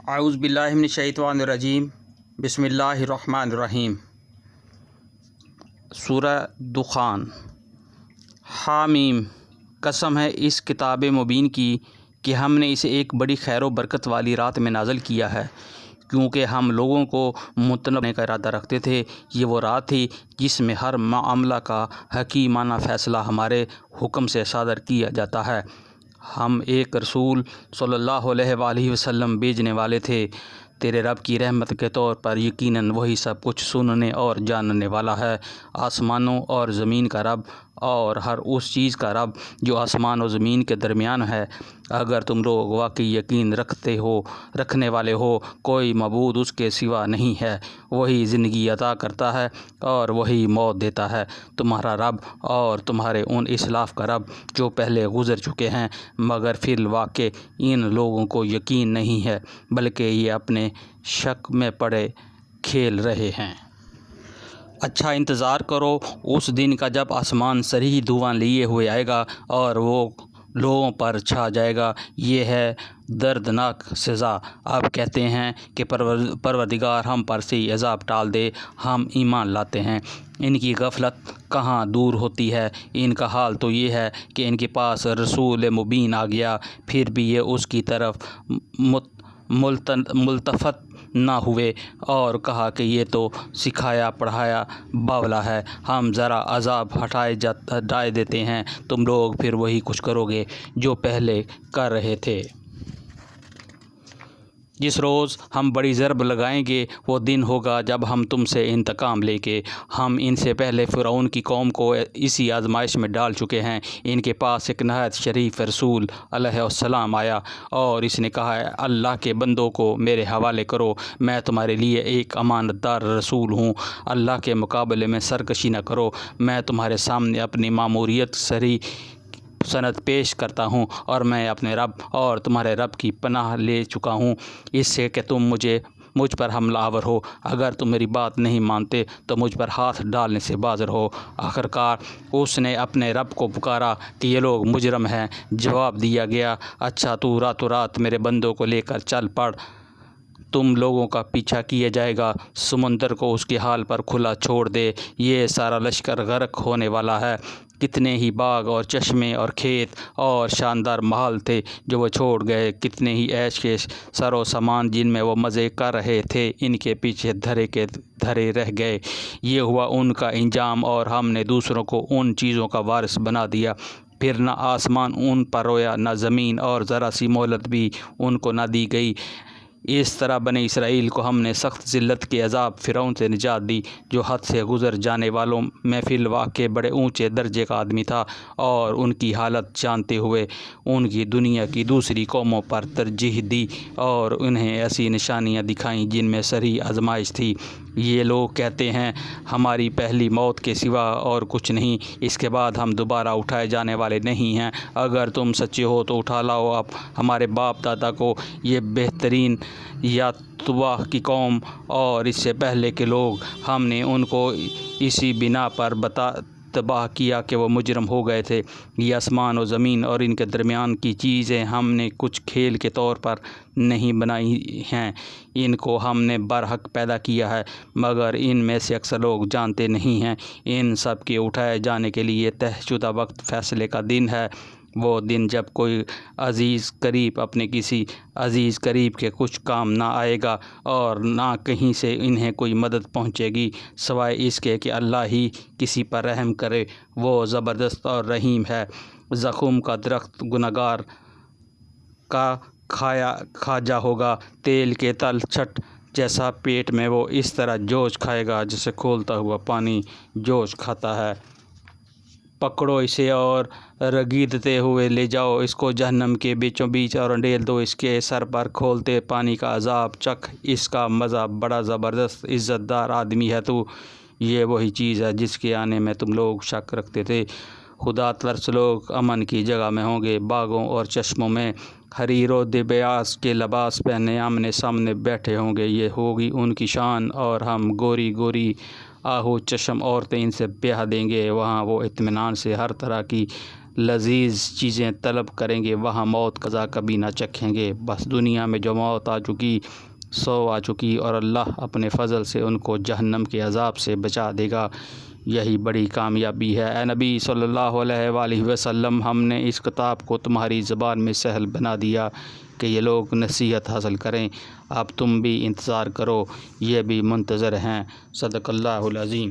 اعوذ باللہ من الشیطان الرجیم بسم اللہ الرحمن الرحیم۔ سورہ دخان۔ حامیم، قسم ہے اس کتاب مبین کی کہ ہم نے اسے ایک بڑی خیر و برکت والی رات میں نازل کیا ہے، کیونکہ ہم لوگوں کو مطلع کرنے کا ارادہ رکھتے تھے۔ یہ وہ رات تھی جس میں ہر معاملہ کا حکیمانہ فیصلہ ہمارے حکم سے صادر کیا جاتا ہے۔ ہم ایک رسول صلی اللہ علیہ وآلہ وسلم بھیجنے والے تھے تیرے رب کی رحمت کے طور پر، یقیناً وہی سب کچھ سننے اور جاننے والا ہے۔ آسمانوں اور زمین کا رب اور ہر اس چیز کا رب جو آسمان و زمین کے درمیان ہے۔ اگر تم لوگ واقعی یقین رکھنے والے ہو، کوئی معبود اس کے سوا نہیں ہے، وہی زندگی عطا کرتا ہے اور وہی موت دیتا ہے۔ تمہارا رب اور تمہارے ان اسلاف کا رب جو پہلے گزر چکے ہیں، مگر فی الواقع ان لوگوں کو یقین نہیں ہے، بلکہ یہ اپنے شک میں پڑے کھیل رہے ہیں۔ اچھا انتظار کرو اس دن کا جب آسمان سرہی دھواں لیے ہوئے آئے گا اور وہ لوگوں پر چھا جائے گا۔ یہ ہے دردناک سزا۔ اب کہتے ہیں کہ پروردگار ہم پر سے عذاب ٹال دے، ہم ایمان لاتے ہیں۔ ان کی غفلت کہاں دور ہوتی ہے۔ ان کا حال تو یہ ہے کہ ان کے پاس رسول مبین آ گیا، پھر بھی یہ اس کی طرف ملتفت نہ ہوئے اور کہا کہ یہ تو سکھایا پڑھایا باولا ہے، ہم ذرا عذاب ہٹائے دیتے ہیں، تم لوگ پھر وہی کچھ کرو گے جو پہلے کر رہے تھے۔ جس روز ہم بڑی ضرب لگائیں گے وہ دن ہوگا جب ہم تم سے انتقام لیں گے۔ ہم ان سے پہلے فرعون کی قوم کو اسی آزمائش میں ڈال چکے ہیں۔ ان کے پاس ایک نہایت شریف رسول علیہ السلام آیا اور اس نے کہا، اللہ کے بندوں کو میرے حوالے کرو، میں تمہارے لیے ایک امانت دار رسول ہوں۔ اللہ کے مقابلے میں سرکشی نہ کرو، میں تمہارے سامنے اپنی ماموریت صریح سند پیش کرتا ہوں، اور میں اپنے رب اور تمہارے رب کی پناہ لے چکا ہوں اس سے کہ تم مجھ پر حملہ آور ہو۔ اگر تم میری بات نہیں مانتے تو مجھ پر ہاتھ ڈالنے سے باز رہو۔ آخرکار اس نے اپنے رب کو پکارا کہ یہ لوگ مجرم ہیں۔ جواب دیا گیا، اچھا تو راتوں رات میرے بندوں کو لے کر چل پڑ، تم لوگوں کا پیچھا کیا جائے گا، سمندر کو اس کے حال پر کھلا چھوڑ دے، یہ سارا لشکر غرق ہونے والا ہے۔ کتنے ہی باغ اور چشمے اور کھیت اور شاندار محل تھے جو وہ چھوڑ گئے، کتنے ہی عیش کے سر و سامان جن میں وہ مزے کر رہے تھے ان کے پیچھے دھرے کے دھرے رہ گئے۔ یہ ہوا ان کا انجام، اور ہم نے دوسروں کو ان چیزوں کا وارث بنا دیا۔ پھر نہ آسمان ان پر رویا، نہ زمین، اور ذرا سی مہلت بھی ان کو نہ دی گئی۔ اس طرح بنی اسرائیل کو ہم نے سخت ذلت کے عذاب فرعون سے نجات دی، جو حد سے گزر جانے والوں میں فی الواقع بڑے اونچے درجے کا آدمی تھا، اور ان کی حالت جانتے ہوئے ان کی دنیا کی دوسری قوموں پر ترجیح دی اور انہیں ایسی نشانیاں دکھائیں جن میں صریح آزمائش تھی۔ یہ لوگ کہتے ہیں، ہماری پہلی موت کے سوا اور کچھ نہیں، اس کے بعد ہم دوبارہ اٹھائے جانے والے نہیں ہیں۔ اگر تم سچے ہو تو اٹھا لاؤ اب ہمارے باپ دادا کو، یہ بہترین یا تباہ کی قوم اور اس سے پہلے کے لوگ، ہم نے ان کو اسی بنا پر تباہ کیا کہ وہ مجرم ہو گئے تھے۔ یہ آسمان و زمین اور ان کے درمیان کی چیزیں ہم نے کچھ کھیل کے طور پر نہیں بنائی ہیں، ان کو ہم نے برحق پیدا کیا ہے، مگر ان میں سے اکثر لوگ جانتے نہیں ہیں۔ ان سب کے اٹھائے جانے کے لیے طے شدہ وقت فیصلے کا دن ہے، وہ دن جب کوئی عزیز قریب اپنے کسی عزیز قریب کے کچھ کام نہ آئے گا، اور نہ کہیں سے انہیں کوئی مدد پہنچے گی سوائے اس کے کہ اللہ ہی کسی پر رحم کرے، وہ زبردست اور رحیم ہے۔ زقوم کا درخت گنہگار کا کھا جا ہوگا، تیل کے تل چھٹ جیسا پیٹ میں وہ اس طرح جوش کھائے گا جیسے کھولتا ہوا پانی جوش کھاتا ہے۔ پکڑو اسے اور رگیدتے ہوئے لے جاؤ اس کو جہنم کے بیچوں بیچ، اور انڈیل دو اس کے سر پر کھولتے پانی کا عذاب، چکھ اس کا مزہ، بڑا زبردست عزت دار آدمی ہے تو۔ یہ وہی چیز ہے جس کے آنے میں تم لوگ شک رکھتے تھے۔ خدا ترس لوگ امن کی جگہ میں ہوں گے، باغوں اور چشموں میں حریر و دبیاس کے لباس پہنے آمنے سامنے بیٹھے ہوں گے، یہ ہوگی ان کی شان، اور ہم گوری گوری آہو چشم عورتیں ان سے بیاہ دیں گے۔ وہاں وہ اطمینان سے ہر طرح کی لذیذ چیزیں طلب کریں گے وہاں موت قضا کبھی نہ چکھیں گے۔ بس دنیا میں جو موت آ چکی سو آ چکی، اور اللہ اپنے فضل سے ان کو جہنم کے عذاب سے بچا دے گا، یہی بڑی کامیابی ہے۔ اے نبی صلی اللہ علیہ وآلہ وسلم، ہم نے اس کتاب کو تمہاری زبان میں سہل بنا دیا کہ یہ لوگ نصیحت حاصل کریں، اب تم بھی انتظار کرو، یہ بھی منتظر ہیں۔ صدق اللہ العظیم۔